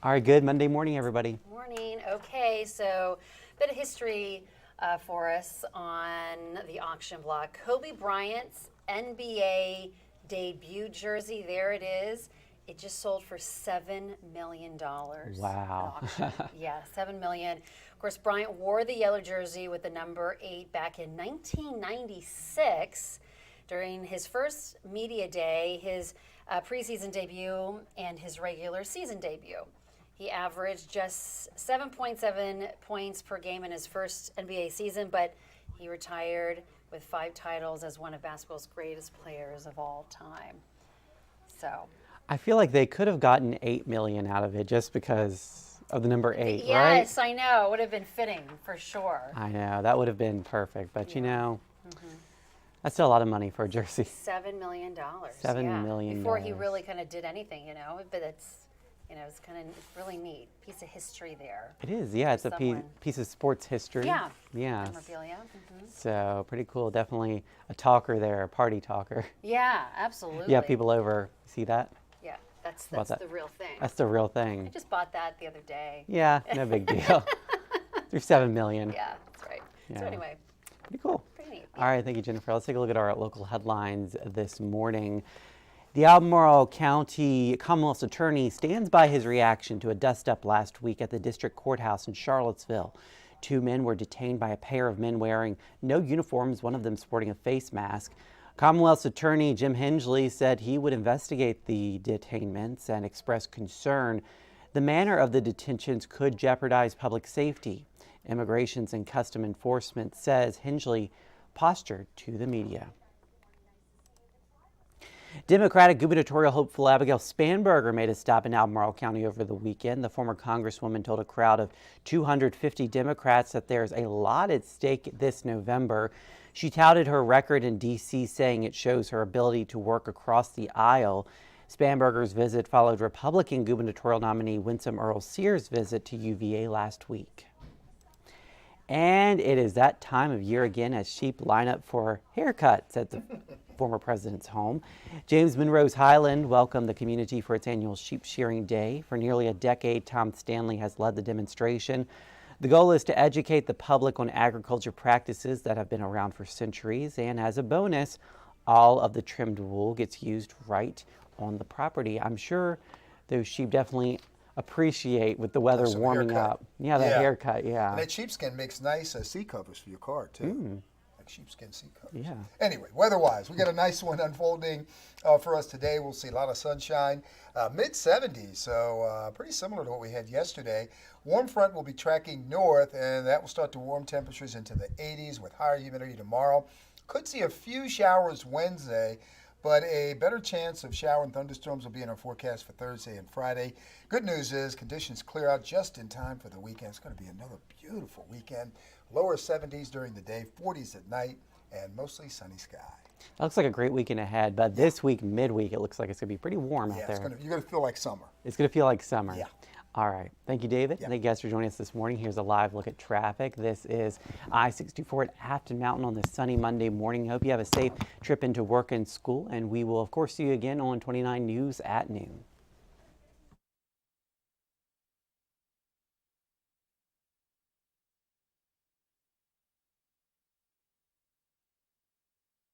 All right, good Monday morning, everybody. Morning. Okay, so a bit of history for us on the auction block. Kobe Bryant's NBA debut jersey, there it is. It just sold for $7 million. Wow. At auction. Yeah, $7 million. Of course, Bryant wore the yellow jersey with the number 8 back in 1996 during his first media day, his preseason debut, and his regular season debut. He averaged just 7.7 points per game in his first NBA season, but he retired with 5 titles as one of basketball's greatest players of all time. So I feel like they could have gotten $8 million out of it just because of the number 8, right? Yes, I know. It would have been fitting for sure. I know, that would have been perfect, but you know, that's still a lot of money for a jersey. $7 million. $7 million. Before he really kind of did anything, but it's, it's kind of really neat. Piece of history there. It is, yeah. It's a piece of sports history. Yeah. Yeah. Memorabilia. So pretty cool. Definitely a talker there, a party talker. Yeah, absolutely. You have people over. See that? Yeah, that's the real thing. That's the real thing. I just bought that the other day. Yeah, no big deal. Through $7 million. Yeah, that's right. Yeah. So anyway. Pretty cool. Pretty neat. All right, thank you, Jennifer. Let's take a look at our local headlines this morning. The Albemarle County Commonwealth's attorney stands by his reaction to a dust-up last week at the district courthouse in Charlottesville. 2 men were detained by a pair of men wearing no uniforms, one of them sporting a face mask. Commonwealth's attorney Jim Hensley said he would investigate the detainments and expressed concern the manner of the detentions could jeopardize public safety. Immigrations and Custom Enforcement says Hensley postured to the media. Democratic gubernatorial hopeful Abigail Spanberger made a stop in Albemarle County over the weekend. The former congresswoman told a crowd of 250 Democrats that there's a lot at stake this November. She touted her record in D.C., saying it shows her ability to work across the aisle. Spanberger's visit followed Republican gubernatorial nominee Winsome Earl-Sears' visit to UVA last week. And it is that time of year again as sheep line up for haircuts at the former president's home. James Monroe's Highland welcomed the community for its annual sheep shearing day. For nearly a decade, Tom Stanley has led the demonstration. The goal is to educate the public on agriculture practices that have been around for centuries, and as a bonus, all of the trimmed wool gets used right on the property. I'm sure those sheep definitely appreciate with the weather warming up. Yeah, that haircut, yeah. And that sheepskin makes nice seat covers for your car, too. Like sheepskin seat covers. Yeah. Anyway, weather-wise, we got a nice one unfolding for us today. We'll see a lot of sunshine, mid-70s, so pretty similar to what we had yesterday. Warm front will be tracking north, and that will start to warm temperatures into the 80s with higher humidity tomorrow. Could see a few showers Wednesday, but a better chance of shower and thunderstorms will be in our forecast for Thursday and Friday. Good news is conditions clear out just in time for the weekend. It's going to be another beautiful weekend. Lower 70s during the day, 40s at night, and mostly sunny sky. That looks like a great weekend ahead, but this week, midweek, it looks like it's going to be pretty warm out there. You're going to feel like summer. It's going to feel like summer. Yeah. All right. Thank you, David. Yeah. Thank you guys for joining us this morning. Here's a live look at traffic. This is I-64 at Afton Mountain on this sunny Monday morning. Hope you have a safe trip into work and school, and we will, of course, see you again on 29 News at noon.